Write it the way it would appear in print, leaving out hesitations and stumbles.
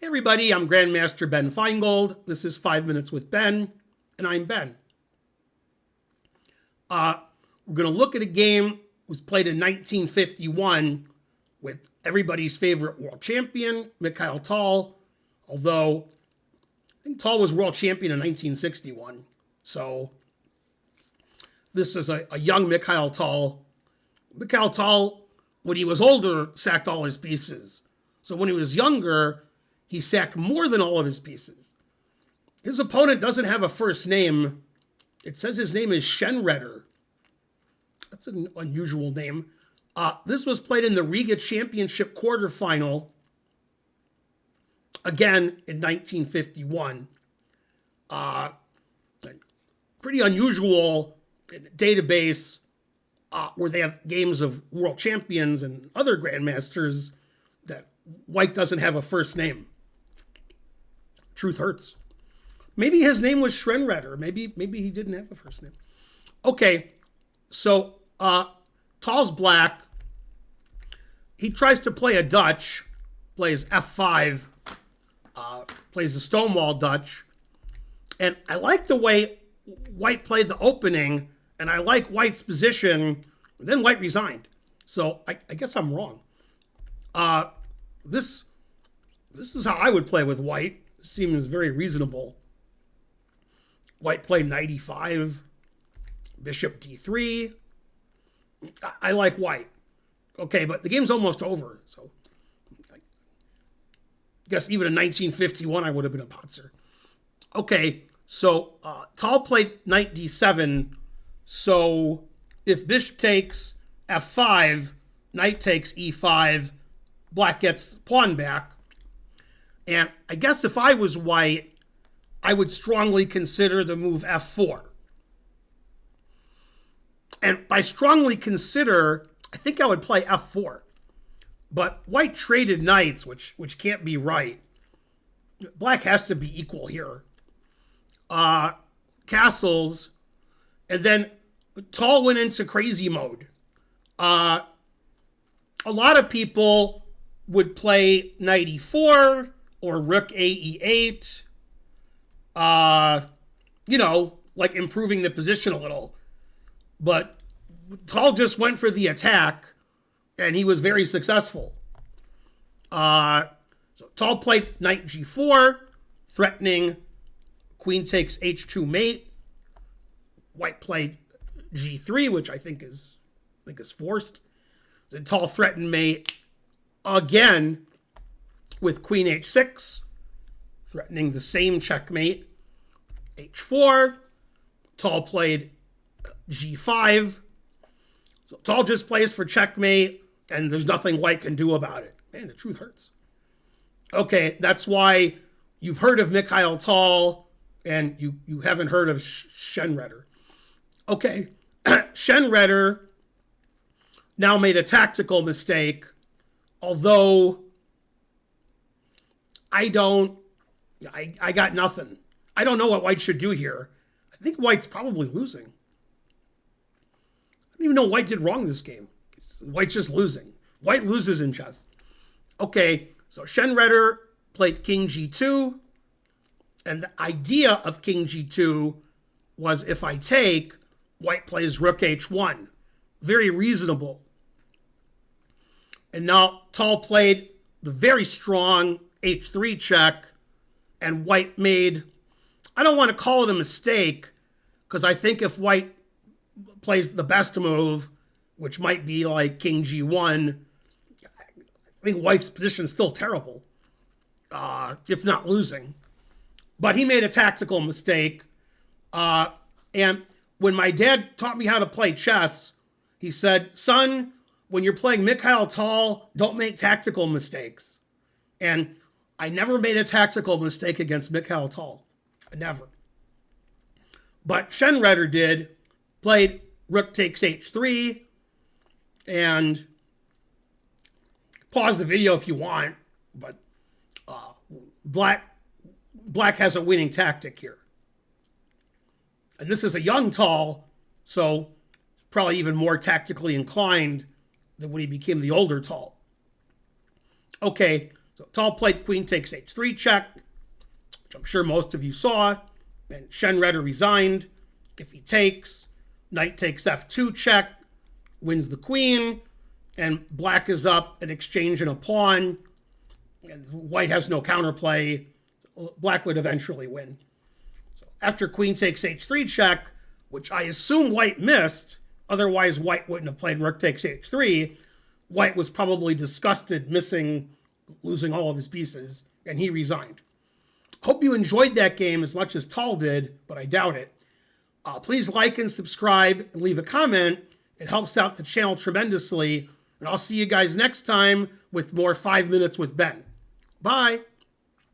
Hey everybody, I'm Grandmaster Ben Feingold. This is 5 Minutes with Ben, and I'm Ben. We're going to look at a game that was played in 1951 with everybody's favorite world champion, Mikhail Tal, although I think Tal was world champion in 1961. So this is a young Mikhail Tal. Mikhail Tal, when he was older, sacked all his pieces. So when he was younger, he sacked more than all of his pieces. His opponent doesn't have a first name. It says his name is Shenreder. That's an unusual name. This was played in the Riga Championship quarterfinal, again in 1951. Pretty unusual database where they have games of world champions and other grandmasters that White doesn't have a first name. Truth hurts. Maybe his name was Shenreder. Maybe he didn't have a first name. Okay, so Tal's black. He tries to play a Dutch, plays F5, plays the Stonewall Dutch. And I like the way White played the opening, and I like White's position. Then White resigned. So I guess I'm wrong. This is how I would play with White. Seems very reasonable. White played knight e5, bishop d3. I like White. Okay, but the game's almost over. So I guess even in 1951, I would have been a potser. Okay, so Tal played knight d7. So if bishop takes f5, knight takes e5, black gets pawn back. And I guess if I was White, I would strongly consider the move f4. And by strongly consider, I think I would play f4. But White traded knights, which can't be right. Black has to be equal here. Castles. And then Tal went into crazy mode. A lot of people would play knight e4 or rook a e8. Like improving the position a little. But Tal just went for the attack, and he was very successful. So Tal played knight g4, threatening queen takes h2 mate. White played g3, which I think is forced. Then Tal threatened mate again with queen h6, threatening the same checkmate. h4. Tal played g5. So Tal just plays for checkmate, and there's nothing White can do about it. Man, the truth hurts. Okay, that's why you've heard of Mikhail Tal, and you haven't heard of Shenreder. Okay, Shenreder now made a tactical mistake, although I got nothing. I don't know what White should do here. I think White's probably losing. I don't even know White did wrong this game. White's just losing. White loses in chess. Okay, so Shenreder played king g2. And the idea of king g2 was if I take, White plays rook h1. Very reasonable. And now Tal played the very strong h3 check, and White made, I don't want to call it a mistake, because I think if White plays the best move, which might be like king g1, I think White's position is still terrible, if not losing. But he made a tactical mistake. And when my dad taught me how to play chess, he said, son, when you're playing Mikhail Tal, don't make tactical mistakes. And I never made a tactical mistake against Mikhail Tal. Never. But Shenreder did, played rook takes h3, and pause the video if you want, but Black has a winning tactic here. And this is a young Tal, so probably even more tactically inclined than when he became the older Tal. Okay, so So Tal played queen takes h3 check, which I'm sure most of you saw, and Shenreder resigned. If he takes, knight takes f2 check, wins the queen, and black is up, an exchange and a pawn, and white has no counterplay. Black would eventually win. So after queen takes h3 check, which I assume white missed, otherwise white wouldn't have played rook takes h3, white was probably disgusted, losing all of his pieces, and he resigned. Hope you enjoyed that game as much as Tal did, but I doubt it. Please like and subscribe and leave a comment. It helps out the channel tremendously. And I'll see you guys next time with more 5 Minutes with Ben. Bye.